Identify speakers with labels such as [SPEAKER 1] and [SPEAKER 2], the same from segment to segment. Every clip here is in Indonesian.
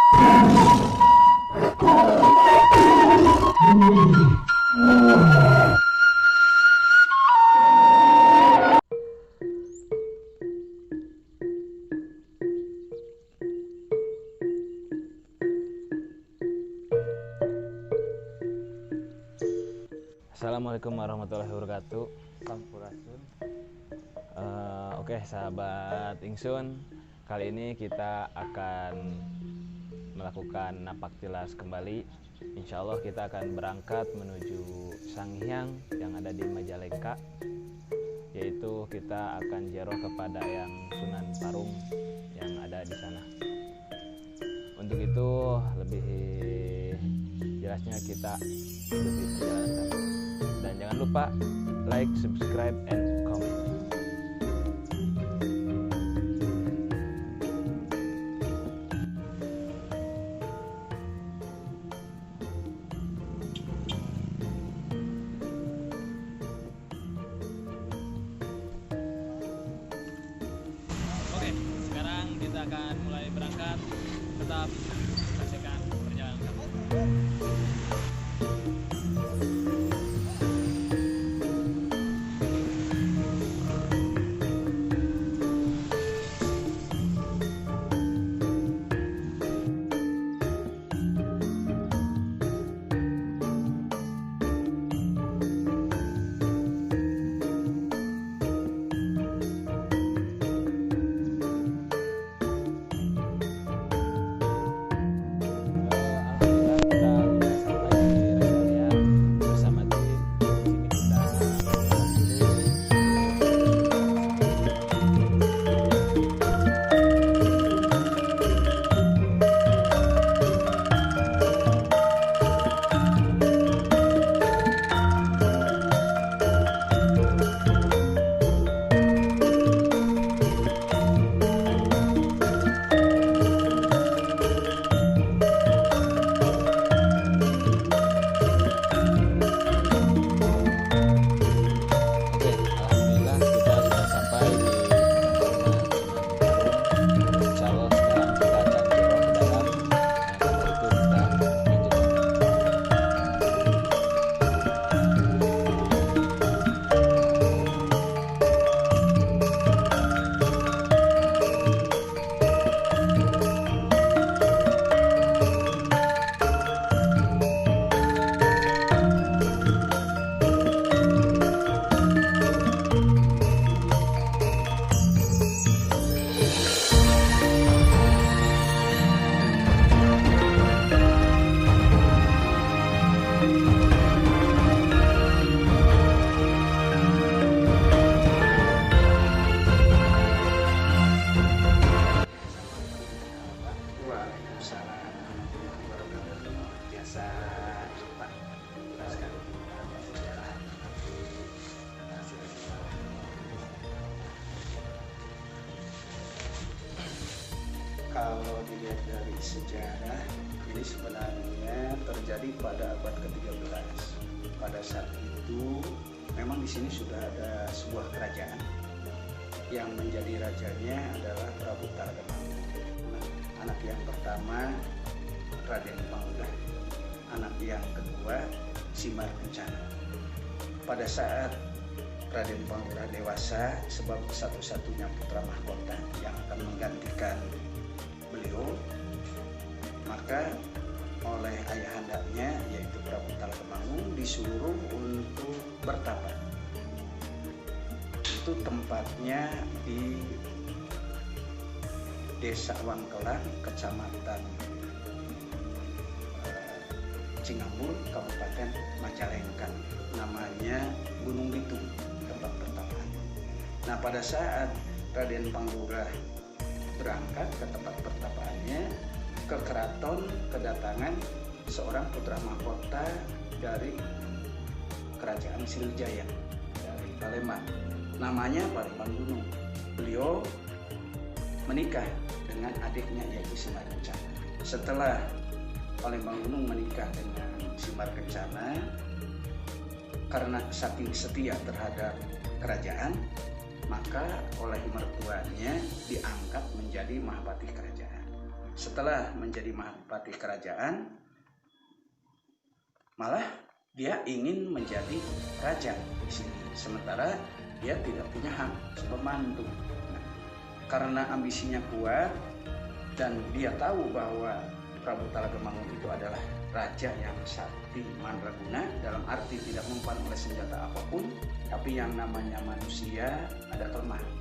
[SPEAKER 1] Assalamualaikum warahmatullahi wabarakatuh. Sampurasun. Oke sahabat Ingsun, kali ini kita akan melakukan napak tilas kembali. Insya Allah kita akan berangkat menuju Sanghyang yang ada di Majalengka, yaitu kita akan ziarah kepada yang Sunan Tarung yang ada di sana. Untuk itu lebih jelasnya kita ikuti perjalanan kami. Dan jangan lupa like, subscribe, and comment. Oke, sekarang kita akan mulai berangkat. Tetap saksikan perjalanan kami.
[SPEAKER 2] Kalau dilihat dari sejarah, ini sebenarnya terjadi pada abad ke-13. Pada saat itu memang di sini sudah ada sebuah kerajaan yang menjadi rajanya adalah Prabu Targamanggu. Anak yang pertama Raden Panggura, anak yang kedua Simar Kencana. Pada saat Raden Panggura dewasa, sebab satu-satunya putra mahkota yang akan menggantikan beliau, maka oleh ayahandanya yaitu Prabu Targamanggu disuruh untuk bertapa. Itu tempatnya di Desa Wangkelang, Kecamatan Cingambul, Kabupaten Majalengka. Namanya Gunung Bitung, tempat pertapaan. Nah, pada saat Raden Panggura berangkat ke tempat pertapaannya, ke keraton kedatangan seorang putra mahkota dari kerajaan Sriwijaya, dari Palembang, namanya Palembang Gunung. Beliau menikah dengan adiknya yaitu Simar Kencana. Setelah Palembang Gunung menikah dengan Simar Kencana, karena saking setia terhadap kerajaan, maka oleh mertuanya diangkat menjadi mahapati kerajaan. setelah menjadi Mahapati kerajaan, malah dia ingin menjadi raja di sini, sementara dia tidak punya hak sebagai mantu. Nah, karena ambisinya kuat dan dia tahu bahwa Prabu Talagemangun itu adalah raja yang sakti mandraguna, dalam arti tidak mempan oleh senjata apapun, tapi yang namanya manusia ada kelemahan,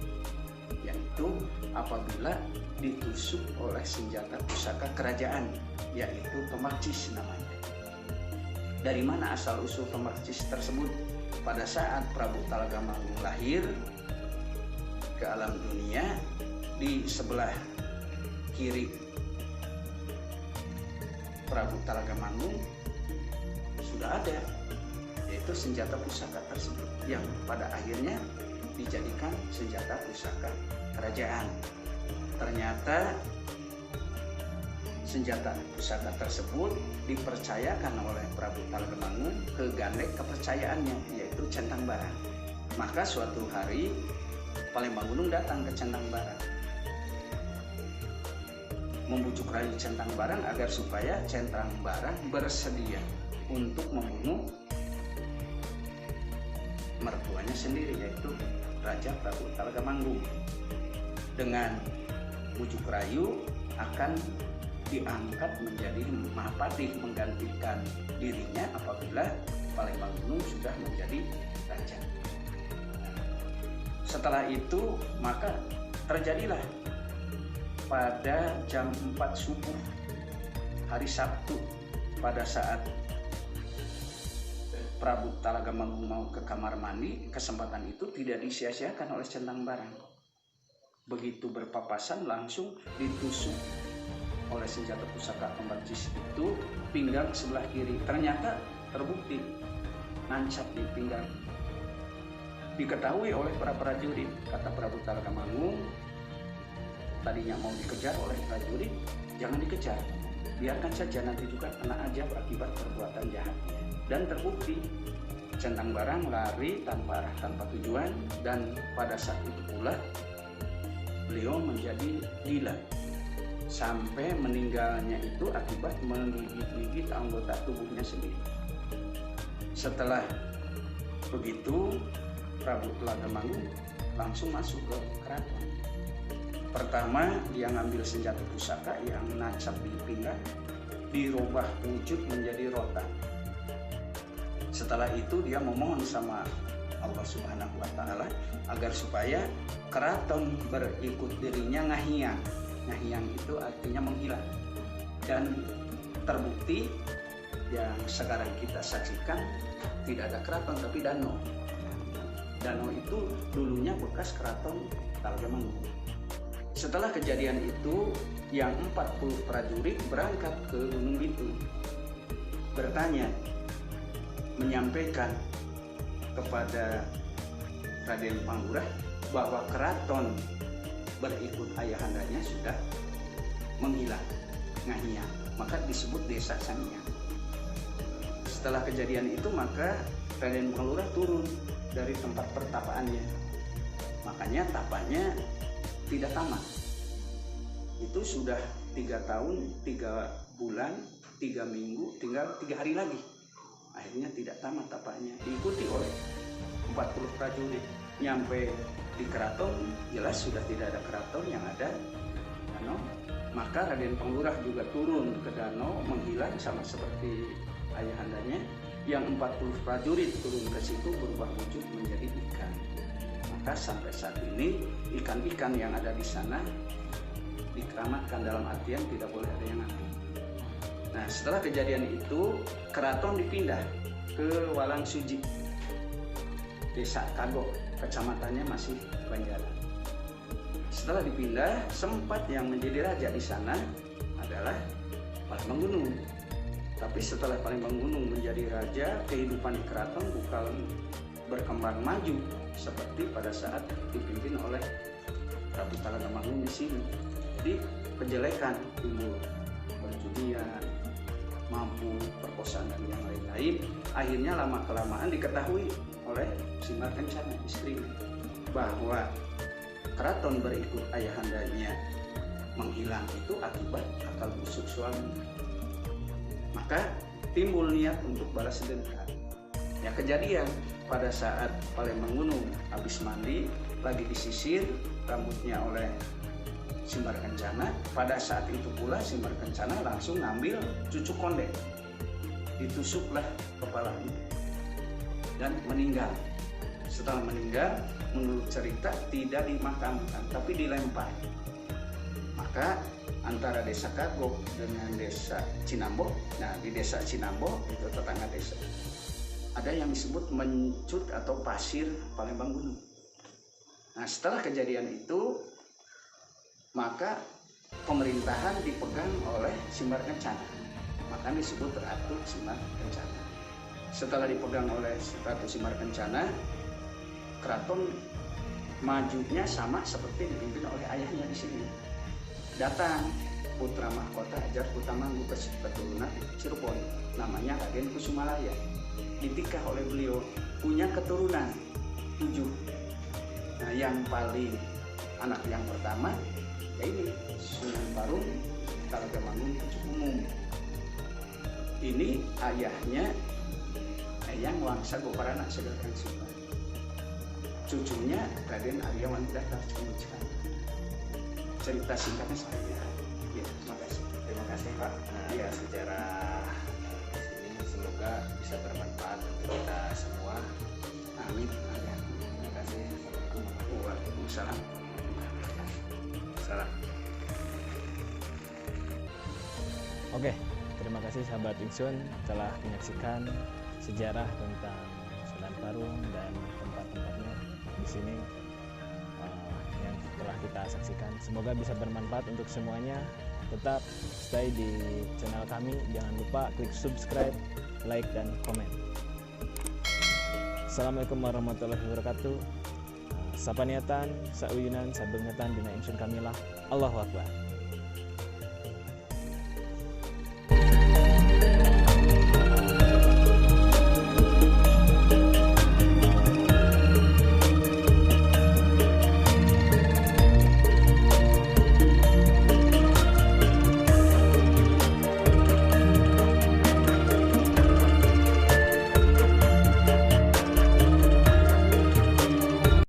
[SPEAKER 2] yaitu apabila ditusuk oleh senjata pusaka kerajaan, yaitu Tomarcis namanya. Dari mana asal usul Tomarcis tersebut? Pada saat Prabu Talagemangun lahir ke alam dunia, di sebelah kiri Prabu Talagemangun sudah ada, yaitu senjata pusaka tersebut yang pada akhirnya dijadikan senjata pusaka kerajaan. Ternyata senjata pusaka tersebut dipercayakan oleh Prabu Talagemangun ke gandek kepercayaannya, yaitu Centang Barang. Maka suatu hari Palembang Gunung datang ke Centang Barang, membujuk rayu Centang Barang agar supaya Centang Barang bersedia untuk membunuh mertuanya sendiri, yaitu Raja Prabu Talagemangun. Dengan bujuk rayu akan diangkat menjadi Mahapati, menggantikan dirinya apabila Palembang Gunung sudah menjadi raja. Setelah itu maka terjadilah pada jam 4 subuh hari Sabtu, pada saat Prabu Talagemangun mau ke kamar mandi, kesempatan itu tidak disia-siakan oleh Centang Barang. Begitu berpapasan langsung ditusuk oleh senjata pusaka Tomarcis itu pinggang sebelah kiri. Ternyata terbukti nancap di pinggang. Diketahui oleh para prajurit, kata Prabu Talagemangun, tadinya mau dikejar oleh prajurit, jangan dikejar, biarkan saja, nanti juga kena ajab akibat perbuatan jahatnya. Dan terbukti Centang Barang lari tanpa arah, tanpa tujuan, dan pada saat itu pula beliau menjadi gila sampai meninggalnya itu akibat menggigit-gigit anggota tubuhnya sendiri. Setelah begitu Prabu Talagemangun langsung masuk ke keraton. Pertama dia ngambil senjata pusaka yang nancap di pinggang, dirubah wujud menjadi rotan. Setelah itu dia memohon sama Allah Subhanahu wa Ta'ala agar supaya keraton berikut dirinya ngahiang. Ngahiang itu artinya menghilang. Dan terbukti yang sekarang kita saksikan tidak ada keraton tapi danau. Danau itu dulunya bekas keraton Talagemangun. Setelah kejadian itu, yang 40 prajurit berangkat ke Gunung Bitung, bertanya, menyampaikan kepada Raden Panggurah bahwa keraton berikut ayahandanya sudah menghilang, ngahiang, maka disebut desa Sangiang. Setelah kejadian itu maka Raden Panggurah turun dari tempat pertapaannya, makanya tapanya tidak tamat. Itu sudah 3 tahun, 3 bulan, 3 minggu, tinggal 3 hari lagi. Akhirnya tidak tamat tapanya, diikuti oleh 40 prajurit. Nyampe di keraton, jelas sudah tidak ada keraton, yang ada danau. Maka Raden Panggurah juga turun ke danau, menghilang sama seperti ayahandanya. Yang 40 prajurit turun ke situ berubah wujud menjadi ikan. Maka sampai saat ini ikan-ikan yang ada di sana dikeramatkan, dalam artian tidak boleh ada yang mati. Nah, setelah kejadian itu keraton dipindah ke Walang Suji, Desa Kagok, kecamatannya masih Banjaran. Setelah dipindah, sempat yang menjadi raja di sana adalah Palembang Gunung. Tapi setelah Palembang Gunung menjadi raja, kehidupan di keraton bukan berkembang maju seperti pada saat dipimpin oleh Prabu Talagemangun di sini. Jadi kejelekan timbul, perjudian, mampu, perkosaan dan yang lain-lain. Akhirnya lama kelamaan diketahui oleh Semar Kencana, istrinya, bahwa keraton berikut ayahandanya menghilang itu akibat akal busuk suami. Maka timbul niat untuk balas dendam. Ya, kejadian pada saat Palembang habis mandi, lagi disisir rambutnya oleh Sembar Kencana. Pada saat itu pula Sembar Kencana langsung ngambil cucuk konde, ditusuklah kepalanya dan meninggal. Setelah meninggal, menurut cerita tidak dimakamkan tapi dilempar. Maka antara desa Kagok dengan desa Cinambo, nah di desa Cinambo itu tetangga desa, ada yang disebut mencut atau pasir Palembang Gunung. Nah, setelah kejadian itu, maka pemerintahan dipegang oleh Sembar Kencana, maka disebut Ratu Sembar Kencana. Setelah dipegang oleh Ratu Sembar Kencana, keraton majunya sama seperti dipimpin oleh ayahnya di sini. Datang putra mahkota Ajar Kutamanggu keturunan Cirebon, namanya Raden Kusumalaya. Ditikah oleh beliau, punya keturunan 7. Nah, yang paling anak yang pertama ya ini Sunan Parung Talagamanggung Pucuk Umum. Ini ayahnya Eyang Wangsa Goparana Segarkan Sultan. Cucunya Raden Arya Wanidata Cukunckan. Cerita singkatnya saya. Ya, terima kasih.
[SPEAKER 1] Terima kasih Pak. Ya, sejarah ini semoga bisa bermanfaat untuk kita semua.
[SPEAKER 2] Amin.
[SPEAKER 1] Terima kasih. Assalamualaikum.
[SPEAKER 2] Waalaikumsalam.
[SPEAKER 1] Salam. Oke, terima kasih sahabat Ingsun telah menyaksikan sejarah tentang Sunan Parung dan tempat-tempatnya di sini yang telah kita saksikan. Semoga bisa bermanfaat untuk semuanya. Tetap stay di channel kami. Jangan lupa klik subscribe, like, dan komen. Assalamualaikum warahmatullahi wabarakatuh. Sapaniatan, sauyunan, sabengetan dina Ingsun kamilah. Allahu Akbar.